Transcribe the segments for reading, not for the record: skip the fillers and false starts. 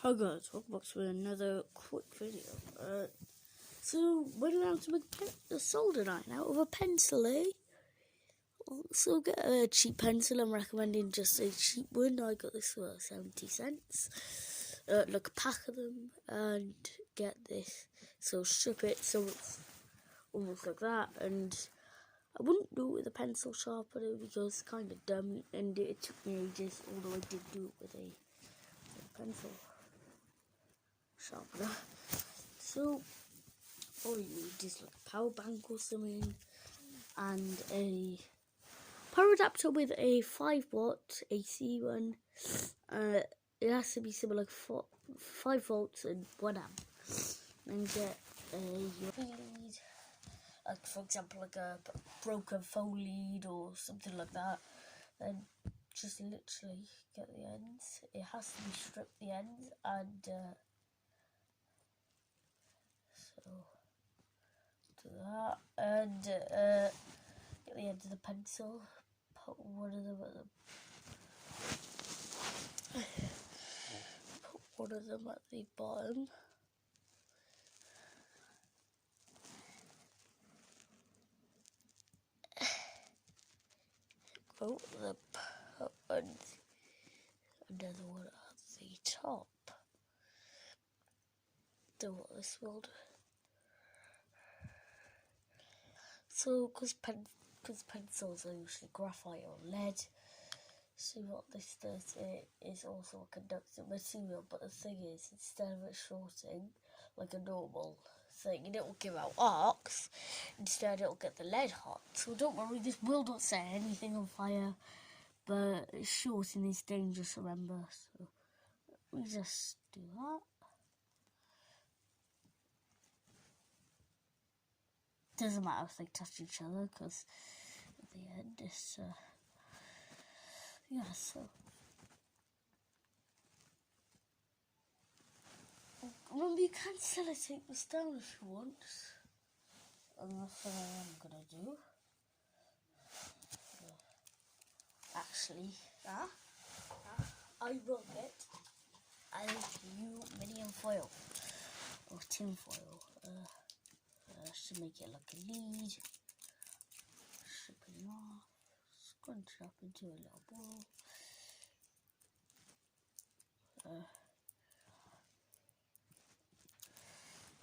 Hi guys, welcome back to another quick video. So we're going to make a soldering iron out of a pencil, eh? So get a cheap pencil. I'm recommending just a cheap one. I got this for 70 cents. Like a pack of them, and get this. So strip it so it's almost like that. And I wouldn't do it with a pencil sharpener because it's kind of dumb, and it took me ages. Although I did do it with a pencil sharpener. So all you need is like a power bank or something, and a power adapter with a 5-watt AC one. It has to be something like 5 volts and 1 amp. And get you need, like for example, like a broken phone lead or something like that. Then just literally get the ends. It has to be stripped the ends, and so do that, and get the end of the pencil, put one of them at the bottom, put another one at the top. Do what this will do. So, because pencils are usually graphite or lead, so what this does, it is also a conductive material, but the thing is, instead of it shorting like a normal thing, and it will give out arcs, instead it will get the lead hot. So don't worry, this will not set anything on fire, but shorting is dangerous, remember, so we just do that. Doesn't matter if they touch each other, because at the end it's yeah, so remember, you can sellotape this down if you want, and that's what I am gonna do. Actually, I will get aluminium foil or tin foil to make it like a lead. Strip it off, scrunch it up into a little ball.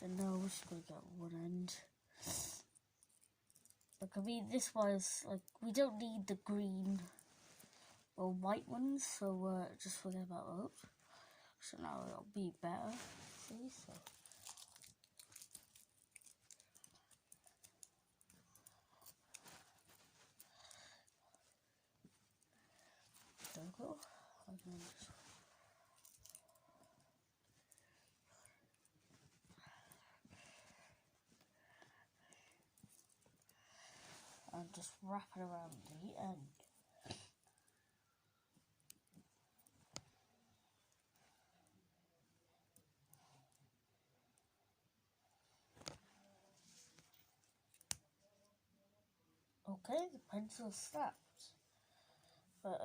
Then now we're just gonna get one end. Like, I mean, this was like, we don't need the green or white ones, so just forget about those. So now it'll be better. See, so there we go. And just wrap it around the end. Okay, the pencil's snapped, but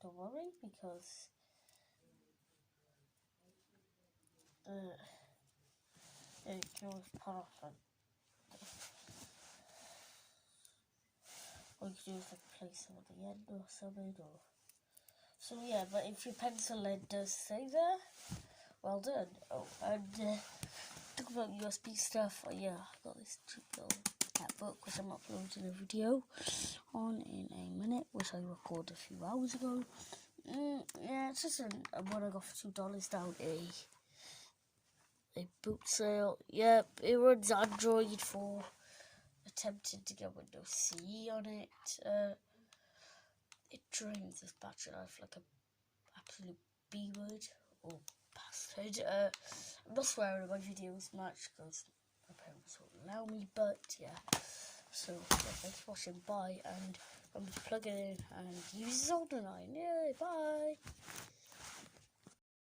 don't worry, because it can always put off, and all you can do is like place it at the end or something, or so yeah. But if your pencil lead does stay there, well done. Oh, and talk about USB stuff. Yeah, I got this cheap little book which I'm uploading a video on in a minute, which I recorded a few hours ago. Yeah, it's just one I got for $2 down a boot sale. Yep, it runs Android for attempting to get Windows CE on it. It drains this battery life like an absolute B-word or bastard. I'm not swearing in my videos much because my parents won't allow me, but yeah. So yeah, thanks for watching, bye, and I'm plug it in and use soldering iron. Yay, bye.